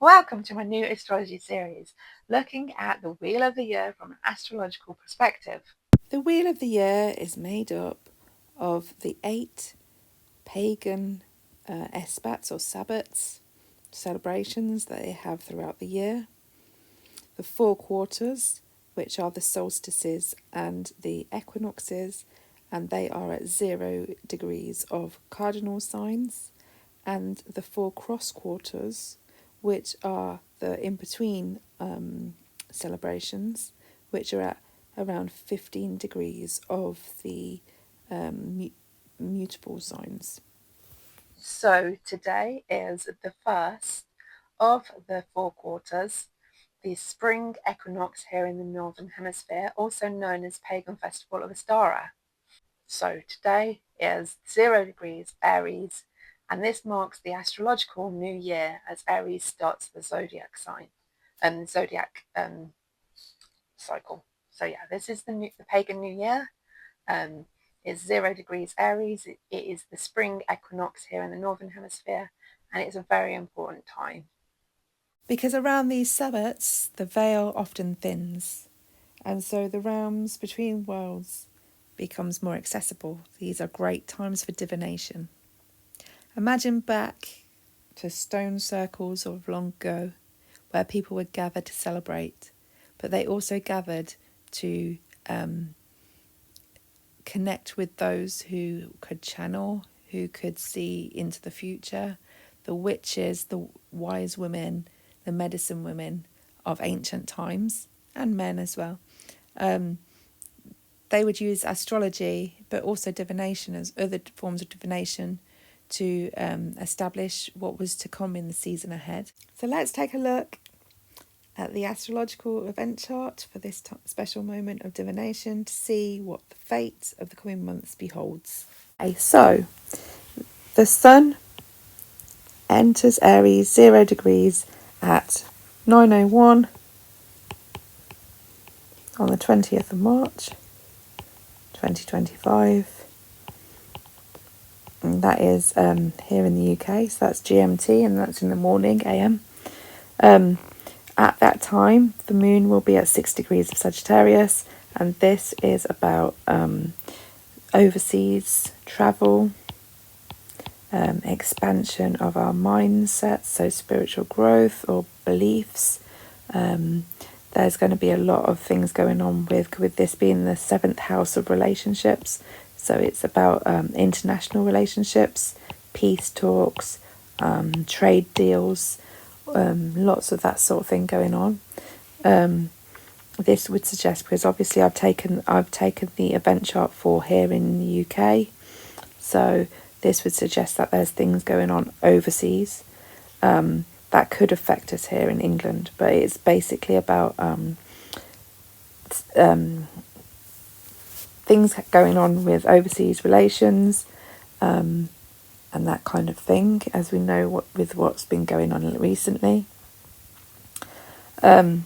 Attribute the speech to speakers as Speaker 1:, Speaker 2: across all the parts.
Speaker 1: Welcome to my new astrology series, looking at the Wheel of the Year from an astrological perspective.
Speaker 2: The Wheel of the Year is made up of the 8 pagan espats or sabbats, celebrations that they have throughout the year, the 4 quarters, which are the solstices and the equinoxes, and they are at 0 degrees of cardinal signs, and the 4 cross quarters, which are the in between celebrations, which are at around 15 degrees of the mutable signs.
Speaker 1: So today is the first of the 4 quarters, the spring equinox here in the Northern Hemisphere, also known as pagan festival of Ostara. So today is 0 degrees Aries, and this marks the astrological new year as Aries starts the zodiac sign and cycle. So yeah, this is the pagan new year. It's 0 degrees Aries. It is the spring equinox here in the Northern Hemisphere, and it's a very important time.
Speaker 2: Because around these sabbats, the veil often thins, and so the realms between worlds becomes more accessible. These are great times for divination. Imagine back to stone circles of long ago, where people would gather to celebrate, but they also gathered to connect with those who could channel, who could see into the future, the witches, the wise women, the medicine women of ancient times, and men as well. They would use astrology, but also divination as other forms of divination to establish what was to come in the season ahead. So let's take a look at the astrological event chart for this special moment of divination to see what the fate of the coming months beholds. Okay, so the sun enters Aries 0 degrees at 9:01 on the 20th of March 2025. And that is here in the UK, so that's GMT, and that's in the morning AM. At that time, the moon will be at 6 degrees of Sagittarius, and this is about overseas travel, expansion of our mindsets, so spiritual growth or beliefs. There's going to be a lot of things going on with this being the 7th house of relationships. So it's about international relationships, peace talks, trade deals, lots of that sort of thing going on. This would suggest, because obviously I've taken the event chart for here in the UK, so this would suggest that there's things going on overseas that could affect us here in England, but it's basically about things going on with overseas relations and that kind of thing, as we know with what's been going on recently. There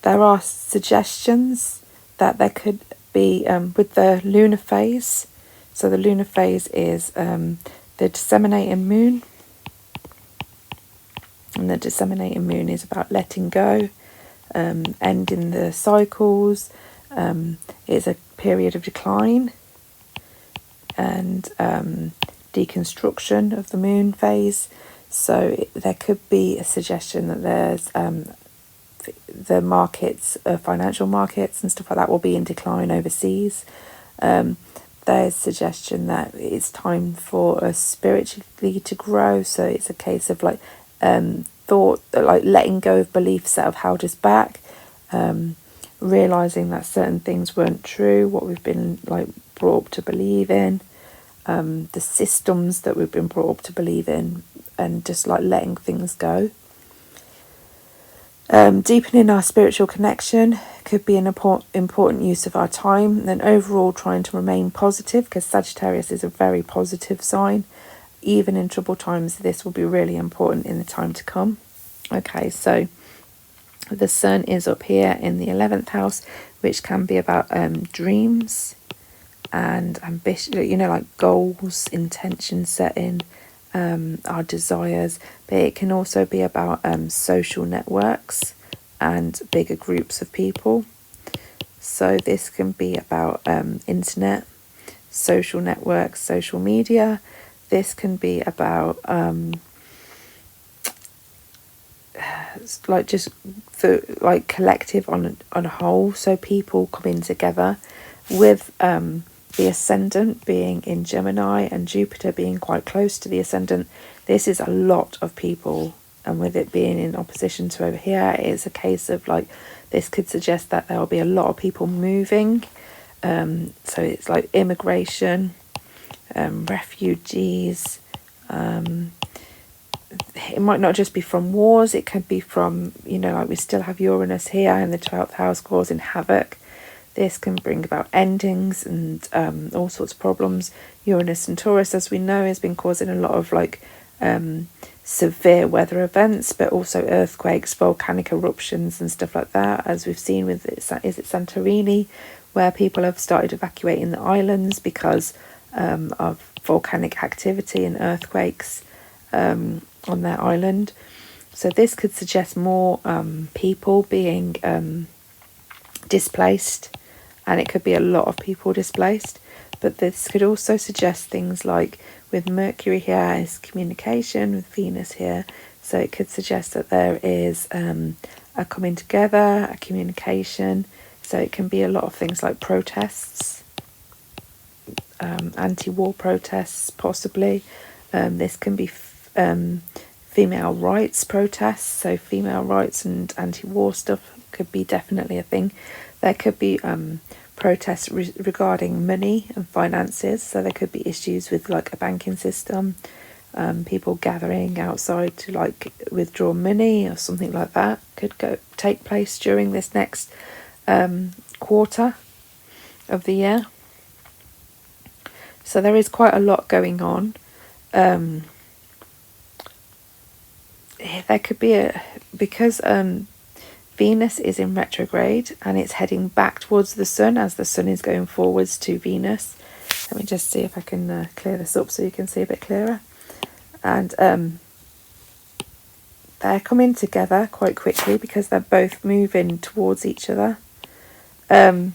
Speaker 2: are suggestions that there could be with the lunar phase. So the lunar phase is the disseminating moon. And the disseminating moon is about letting go, ending the cycles. It's a period of decline and deconstruction of the moon phase. So there could be a suggestion that there's the markets, financial markets and stuff like that will be in decline overseas. There's suggestion that it's time for us spiritually to grow. So it's a case of like thought, like letting go of beliefs that have held us back, realizing that certain things weren't true, what we've been like brought up to believe in, the systems that we've been brought up to believe in, and just like letting things go. Deepening our spiritual connection could be an important use of our time, and then overall trying to remain positive, because Sagittarius is a very positive sign. Even in troubled times, this will be really important in the time to come. Okay, so the sun is up here in the 11th house, which can be about dreams and ambition, like goals, intention setting, our desires, but it can also be about social networks and bigger groups of people. So this can be about internet, social networks, social media. This can be about like just like collective on a whole. So people coming together with the ascendant being in Gemini and Jupiter being quite close to the ascendant. This is a lot of people, and with it being in opposition to over here, it's a case of like this could suggest that there will be a lot of people moving. So it's like immigration, refugees. It might not just be from wars, it could be from, like we still have Uranus here in the 12th house causing havoc. This can bring about endings and all sorts of problems. Uranus and Taurus, as we know, has been causing a lot of like severe weather events, but also earthquakes, volcanic eruptions and stuff like that, as we've seen with is it Santorini, where people have started evacuating the islands because of volcanic activity and earthquakes on their island. So this could suggest more people being displaced, and it could be a lot of people displaced. But this could also suggest things like with Mercury here is communication, with Venus here. So it could suggest that there is a coming together, a communication. So it can be a lot of things like protests, anti-war protests possibly. This can be female rights protests. So female rights and anti-war stuff could be definitely a thing. There could be protests regarding money and finances. So there could be issues with like a banking system, people gathering outside to like withdraw money or something like that could take place during this next quarter of the year. So there is quite a lot going on. There could be because Venus is in retrograde and it's heading back towards the sun as the sun is going forwards to Venus. Let me just see if I can clear this up so you can see a bit clearer. And they're coming together quite quickly because they're both moving towards each other as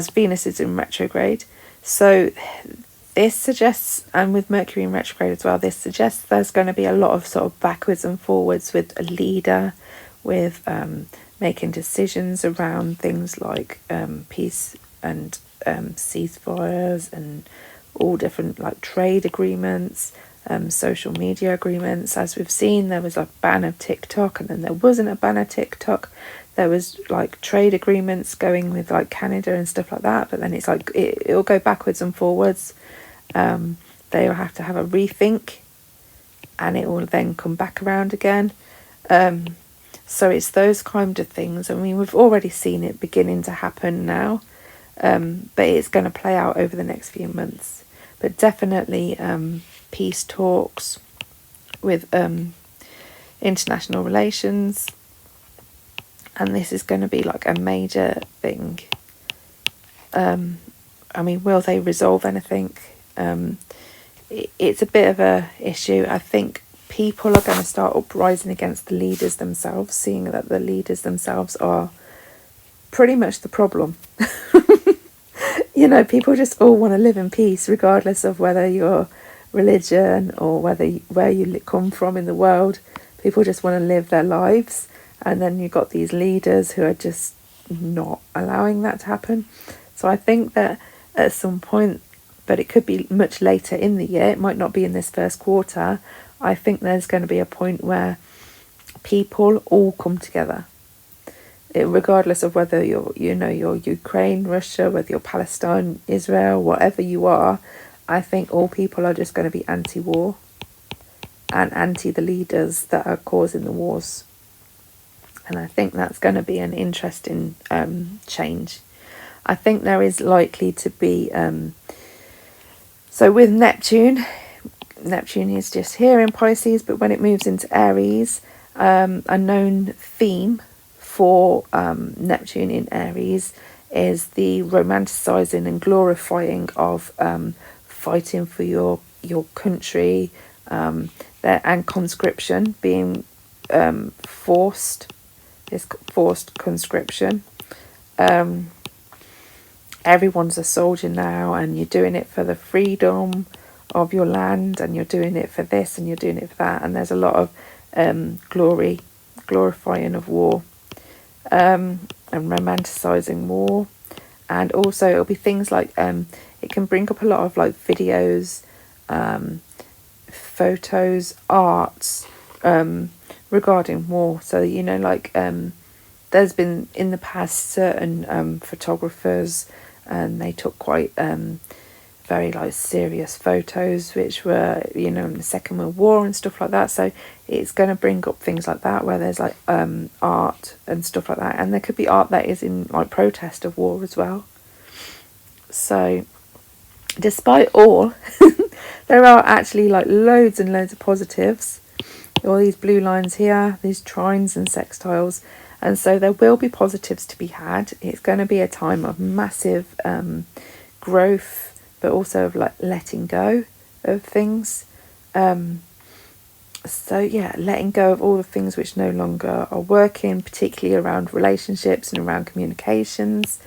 Speaker 2: Venus is in retrograde. So this suggests, and with Mercury in retrograde as well, this suggests there's going to be a lot of sort of backwards and forwards with a leader, with making decisions around things like peace and ceasefires and all different like trade agreements, social media agreements. As we've seen, there was a ban of TikTok, and then there wasn't a ban of TikTok. There was like trade agreements going with like Canada and stuff like that, but then it's like it'll go backwards and forwards. They'll have to have a rethink, and it will then come back around again. So it's those kind of things. I mean, we've already seen it beginning to happen now, but it's going to play out over the next few months. But definitely peace talks with international relations, and this is going to be like a major thing. I mean, will they resolve anything? It's a bit of a issue. I think people are going to start uprising against the leaders themselves, seeing that the leaders themselves are pretty much the problem. People just all want to live in peace, regardless of whether you're religion or where you come from in the world. People just want to live their lives, and then you've got these leaders who are just not allowing that to happen. So I think that at some point, but it could be much later in the year, it might not be in this first quarter, I think there's going to be a point where people all come together. Regardless of whether you're Ukraine, Russia, whether you're Palestine, Israel, whatever you are, I think all people are just going to be anti-war and anti the leaders that are causing the wars. And I think that's going to be an interesting change. I think there is likely to be... so with Neptune is just here in Pisces, but when it moves into Aries, a known theme for Neptune in Aries is the romanticizing and glorifying of fighting for your your country, and conscription being forced. This forced conscription. Everyone's a soldier now, and you're doing it for the freedom of your land, and you're doing it for this, and you're doing it for that. And there's a lot of glorifying of war, and romanticizing war. And also it'll be things like it can bring up a lot of like videos, photos, arts, regarding war. So like there's been in the past certain photographers, and they took quite very like serious photos, which were in the Second World War and stuff like that. So it's going to bring up things like that, where there's like art and stuff like that, and there could be art that is in like protest of war as well. So despite all, there are actually like loads and loads of positives. All these blue lines here, these trines and sextiles, and so there will be positives to be had. It's going to be a time of massive growth, but also of like letting go of things. So yeah, letting go of all the things which no longer are working, particularly around relationships and around communications.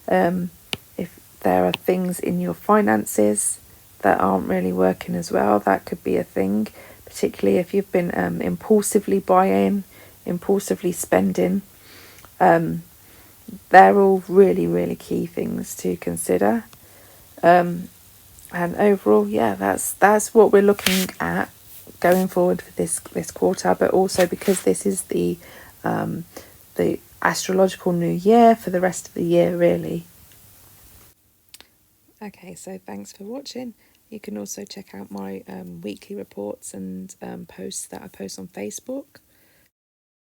Speaker 2: If there are things in your finances that aren't really working as well, that could be a thing, particularly if you've been impulsively buying, impulsively spending. They're all really, really key things to consider. And overall, yeah, that's what we're looking at going forward for this quarter. But also because this is the astrological new year for the rest of the year, really. Okay, so thanks for watching. You can also check out my weekly reports and posts that I post on Facebook.